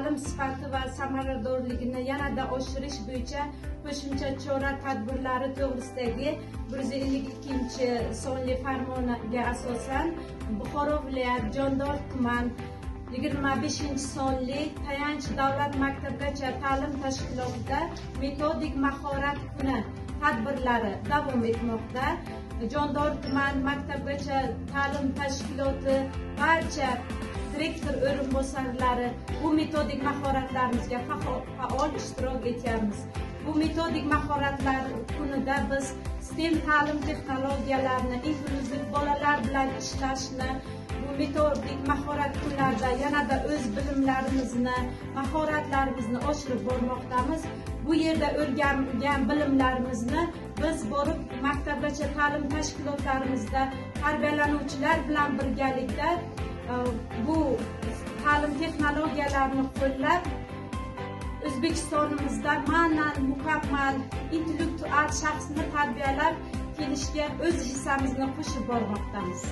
ta'lim sifati va samaradorligini yanada oshirish bo'yicha qo'shimcha chora tadbirlari to'g'risidagi 152-sonli farmonga asosan Buxoro viloyat Jondor tuman 25-sonli tayanch davlat maktabgacha ta'lim tashkilotida metodik mahorat kuni tadbirlari davom etmoqda. Jondor tuman maktabgacha ta'lim tashkiloti barcha direktor o'rinbosarlari bu metodik mahoratlarimizga faol ishtirok etyapmiz. Bu metodik mahoratlar kunida biz STEM ta'lim texnologiyalarini, inklyuziv bolalar bilan ishlashni, bu metodik mahorat kunlarida yanada o'z bilimlarimizni, mahoratlarimizni oshirib bormoqdamiz. Bu yerda o'rgangan bilimlarimizni biz borib maktabgacha ta'lim tashkilotlarimizda tarbiyalanuvchilar bilan birgalikda bu ta'lim texnologiyalarini qo'llab O'zbekistonimizda ma'nan mukammal intellektual shaxsni tarbiyalab kelishga o'z hissamizni qo'shib bormoqdamiz.